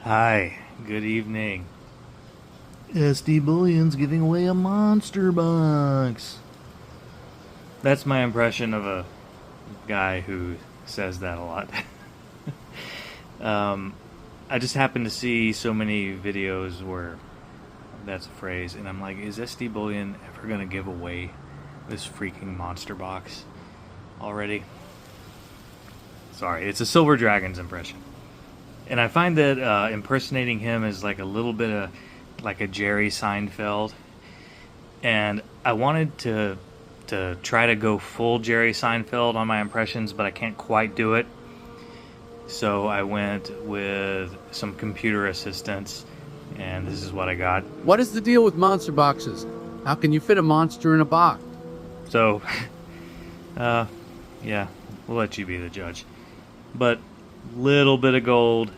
Hi, good evening. SD Bullion's giving away a monster box. That's my impression of a guy who says that a lot. I just happen to see so many videos where that's a phrase, and I'm like, is SD Bullion ever going to give away this freaking monster box already? Sorry, it's a Silver Dragon's impression. And I find that impersonating him is like a little bit of like a Jerry Seinfeld. And I wanted to try to go full Jerry Seinfeld on my impressions, but I can't quite do it. So I went with some computer assistance, and this is what I got. What is the deal with monster boxes? How can you fit a monster in a box? So, yeah, we'll let you be the judge. But little bit of gold,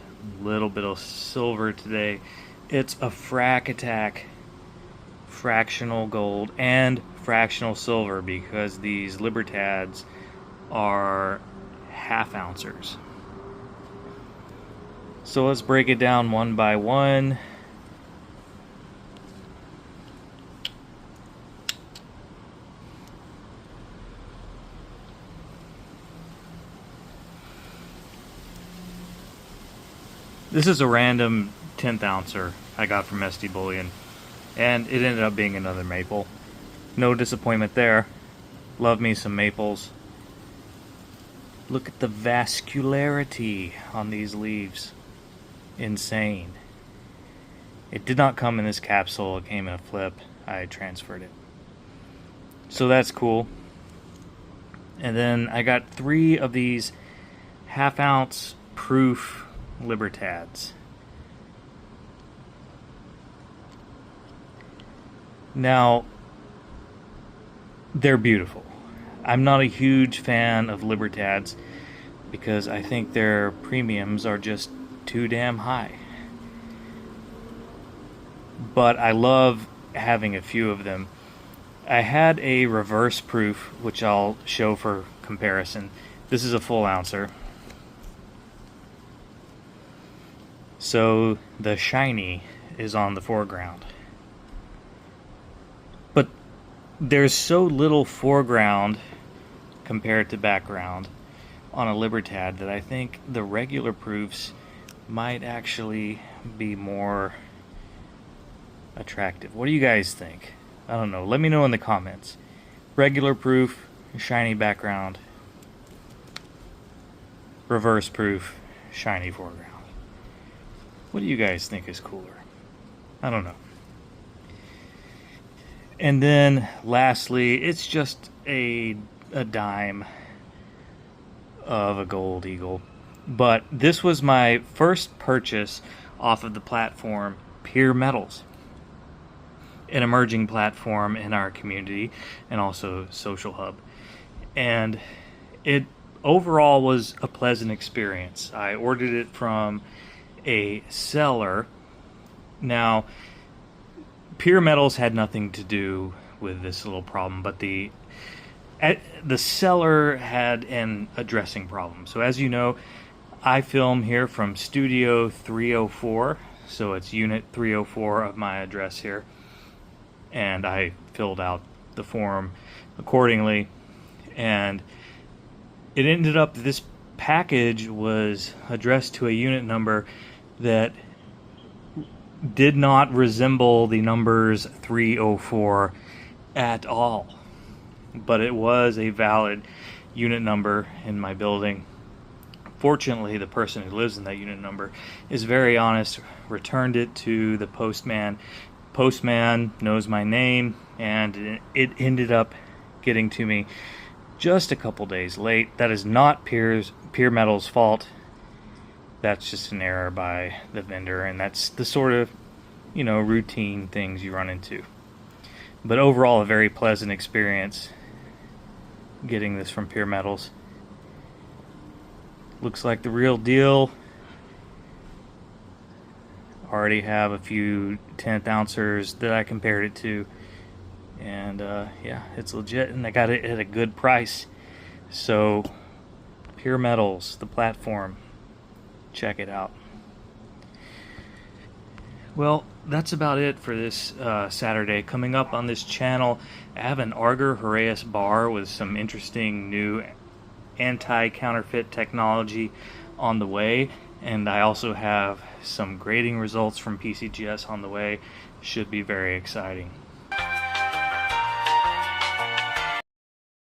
little bit of silver today. It's a Frac attack, fractional gold and fractional silver, because these Libertads are half ouncers. So let's break it down one by one. This is a random 10th ouncer I got from SD Bullion, and it ended up being another maple. No disappointment there. Love me some maples. Look at the vascularity on these leaves. Insane. It did not come in this capsule, it came in a flip. I transferred it. So that's cool. And then I got 3 of these half-ounce proof Libertads. Now, they're beautiful. I'm not a huge fan of Libertads because I think their premiums are just too damn high. But I love having a few of them. I had a reverse proof, which I'll show for comparison. This is a full ouncer. So the shiny is on the foreground. But there's so little foreground compared to background on a Libertad that I think the regular proofs might actually be more attractive. What do you guys think? I don't know. Let me know in the comments. Regular proof, shiny background. Reverse proof, shiny foreground. What do you guys think is cooler? I don't know. And then lastly, it's just a dime of a gold eagle. But this was my first purchase off of the platform Pure Metals, an emerging platform in our community and also social hub. And it overall was a pleasant experience. I ordered it from a seller. Now, Pure Metals had nothing to do with this little problem, but the seller had an addressing problem. So as you know, I film here from Studio 304, so it's Unit 304 of my address here, and I filled out the form accordingly, and it ended up that this package was addressed to a unit number that did not resemble the numbers 304 at all, but it was a valid unit number in my building. Fortunately, the person who lives in that unit number is very honest, returned it to the postman. Postman knows my name, and it ended up getting to me just a couple days late. That is not Pure Metals' fault. That's just an error by the vendor, and that's the sort of, routine things you run into. But overall, a very pleasant experience getting this from Pure Metals. Looks like the real deal. Already have a few 10th ouncers that I compared it to, and yeah, it's legit, and I got it at a good price. So Pure Metals, the platform, check it out. Well, that's about it for this Saturday. Coming up on this channel, I have an Arger Heraeus bar with some interesting new anti-counterfeit technology on the way, and I also have some grading results from PCGS on the way. Should be very exciting.